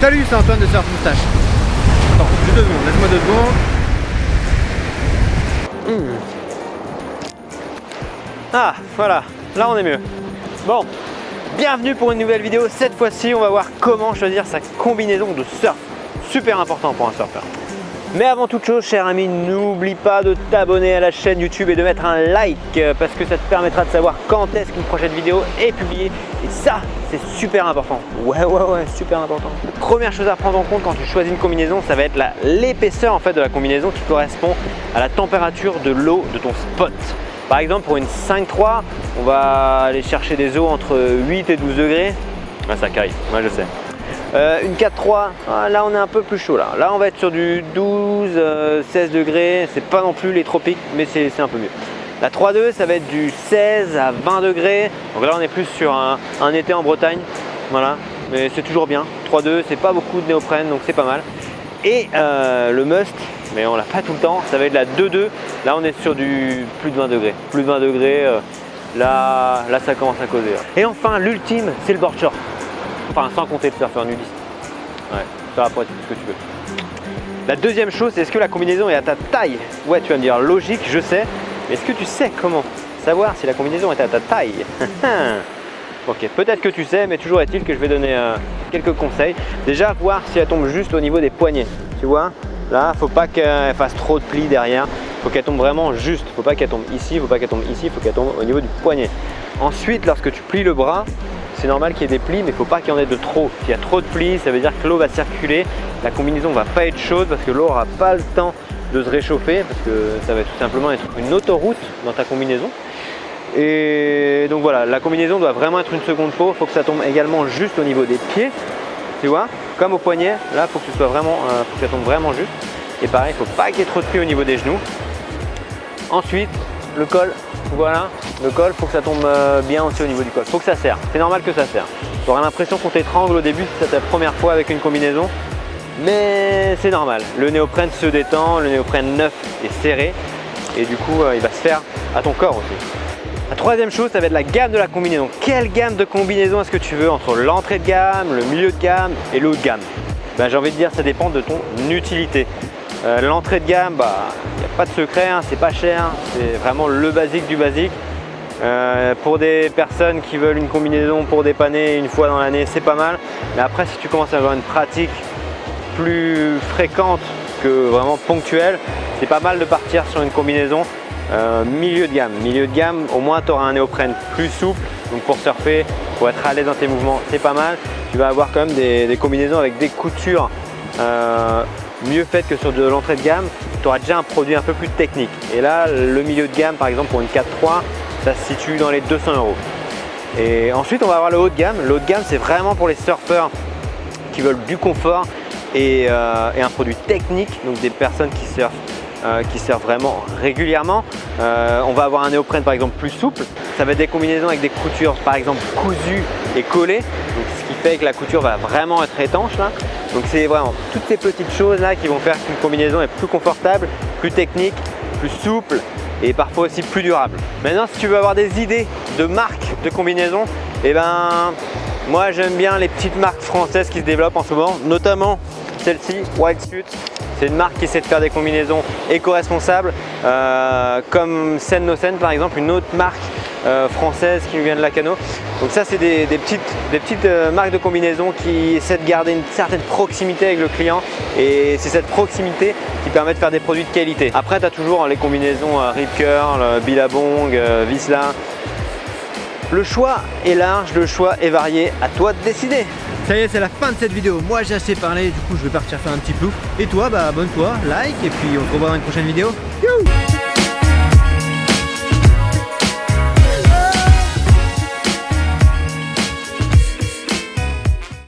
Salut, c'est Antoine de Surf Moustache. Attends, juste 2 secondes, laisse-moi 2 secondes. Ah, voilà, là on est mieux. Bon, bienvenue pour une nouvelle vidéo. Cette fois-ci, on va voir comment choisir sa combinaison de surf. Super important pour un surfeur. Mais avant toute chose, cher ami, n'oublie pas de t'abonner à la chaîne YouTube et de mettre un like parce que ça te permettra de savoir quand est-ce qu'une prochaine vidéo est publiée. Et ça, c'est super important. Ouais, super important. La première chose à prendre en compte quand tu choisis une combinaison, ça va être l'épaisseur en fait de la combinaison qui correspond à la température de l'eau de ton spot. Par exemple, pour une 5.3, on va aller chercher des eaux entre 8 et 12 degrés. Ah, ça caille, moi je sais. Une 4.3, là on est un peu plus chaud là. Là on va être sur du 12, 16 degrés, c'est pas non plus les tropiques, mais c'est un peu mieux. La 3.2, ça va être du 16 à 20 degrés. Donc là on est plus sur un été en Bretagne. Voilà, mais c'est toujours bien. 3.2, c'est pas beaucoup de néoprène, donc c'est pas mal. Et le must, mais on l'a pas tout le temps, ça va être la 2.2. Là on est sur du plus de 20 degrés. Plus de 20 degrés, là ça commence à causer. Et enfin l'ultime, c'est le board short. Enfin, sans compter le surfeur nudiste. Ouais, ça va pour être ce que tu veux. La deuxième chose, c'est est-ce que la combinaison est à ta taille? Ouais, tu vas me dire logique, je sais. Mais est-ce que tu sais comment savoir si la combinaison est à ta taille? Ok, peut-être que tu sais, mais toujours est-il que je vais donner quelques conseils. Déjà, voir si elle tombe juste au niveau des poignets. Tu vois, là, faut pas qu'elle fasse trop de plis derrière. Faut qu'elle tombe vraiment juste. Faut pas qu'elle tombe ici, faut pas qu'elle tombe ici, faut qu'elle tombe au niveau du poignet. Ensuite, lorsque tu plies le bras, c'est normal qu'il y ait des plis, mais il ne faut pas qu'il y en ait de trop. S'il y a trop de plis, ça veut dire que l'eau va circuler, la combinaison ne va pas être chaude parce que l'eau n'aura pas le temps de se réchauffer parce que ça va tout simplement être une autoroute dans ta combinaison. Et donc voilà, la combinaison doit vraiment être une seconde peau. Il faut que ça tombe également juste au niveau des pieds, tu vois, comme au poignet. Là, il faut que ce soit vraiment, faut que ça tombe vraiment juste. Et pareil, il ne faut pas qu'il y ait trop de plis au niveau des genoux. Ensuite, le col. Voilà, le col, faut que ça tombe bien aussi au niveau du col. Faut que ça serre, c'est normal que ça serre. Tu auras l'impression qu'on t'étrangle au début si c'est ta première fois avec une combinaison, mais c'est normal. Le néoprène se détend, le néoprène neuf est serré et du coup il va se faire à ton corps aussi. La troisième chose, ça va être la gamme de la combinaison. Quelle gamme de combinaison est-ce que tu veux entre l'entrée de gamme, le milieu de gamme et le haut de gamme? Ben, j'ai envie de dire ça dépend de ton utilité. L'entrée de gamme, il n'y a pas de secret, hein, c'est pas cher, c'est vraiment le basique du basique. Pour des personnes qui veulent une combinaison pour dépanner une fois dans l'année, c'est pas mal. Mais après, si tu commences à avoir une pratique plus fréquente que vraiment ponctuelle, c'est pas mal de partir sur une combinaison milieu de gamme. Milieu de gamme, au moins tu auras un néoprène plus souple, donc pour surfer, pour être à l'aise dans tes mouvements, c'est pas mal. Tu vas avoir quand même des combinaisons avec des coutures mieux faites que sur de l'entrée de gamme. Tu auras déjà un produit un peu plus technique. Et là, le milieu de gamme, par exemple pour une 4.3, ça se situe dans les 200 €. Et ensuite, on va avoir le haut de gamme. Le haut de gamme, c'est vraiment pour les surfeurs qui veulent du confort et un produit technique, donc des personnes qui surfent vraiment régulièrement. On va avoir un néoprène par exemple plus souple. Ça va être des combinaisons avec des coutures par exemple cousues et collées, donc ce qui fait que la couture va vraiment être étanche là. Donc c'est vraiment toutes ces petites choses là qui vont faire qu'une combinaison est plus confortable, plus technique, plus souple et parfois aussi plus durable. Maintenant, si tu veux avoir des idées de marques de combinaison, et ben moi j'aime bien les petites marques françaises qui se développent en ce moment, notamment celle-ci, Wildsuit. C'est une marque qui essaie de faire des combinaisons éco-responsables comme Sen No Sen par exemple, une autre marque française qui nous vient de Lacanau. Donc ça, c'est des petites marques de combinaison qui essaient de garder une certaine proximité avec le client et c'est cette proximité qui permet de faire des produits de qualité. Après, tu as toujours les combinaisons Rip Curl, Billabong, Vissla. Le choix est large, le choix est varié, à toi de décider. Ça y est, c'est la fin de cette vidéo. Moi, j'ai assez parlé, du coup, je vais partir faire un petit plouf. Et toi, abonne-toi, like, et puis on se revoit dans une prochaine vidéo. Youhou!